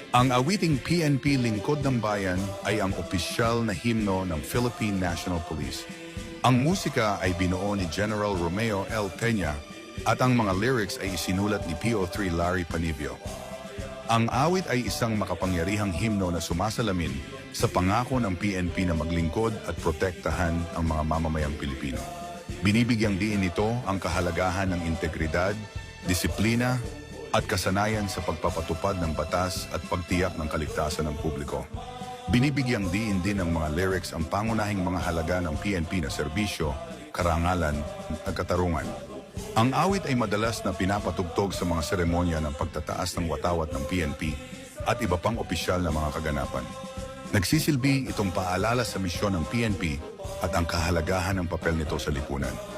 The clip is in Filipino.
Ang awiting PNP Lingkod ng Bayan ay ang opisyal na himno ng Philippine National Police. Ang musika ay binuo ni General Romeo L. Peña at ang mga lyrics ay isinulat ni PO3 Larry Panibio. Ang awit ay isang makapangyarihang himno na sumasalamin sa pangako ng PNP na maglingkod at protektahan ang mga mamamayang Pilipino. Binibigyang diin nito ang kahalagahan ng integridad, disiplina, at kasanayan sa pagpapatupad ng batas at pagtiyak ng kaligtasan ng publiko. Binibigyang diin din ng mga lyrics ang pangunahing mga halaga ng PNP na serbisyo, karangalan at katarungan. Ang awit ay madalas na pinapatugtog sa mga seremonya ng pagtataas ng watawat ng PNP at iba pang opisyal na mga kaganapan. Nagsisilbi itong paalala sa misyon ng PNP at ang kahalagahan ng papel nito sa lipunan.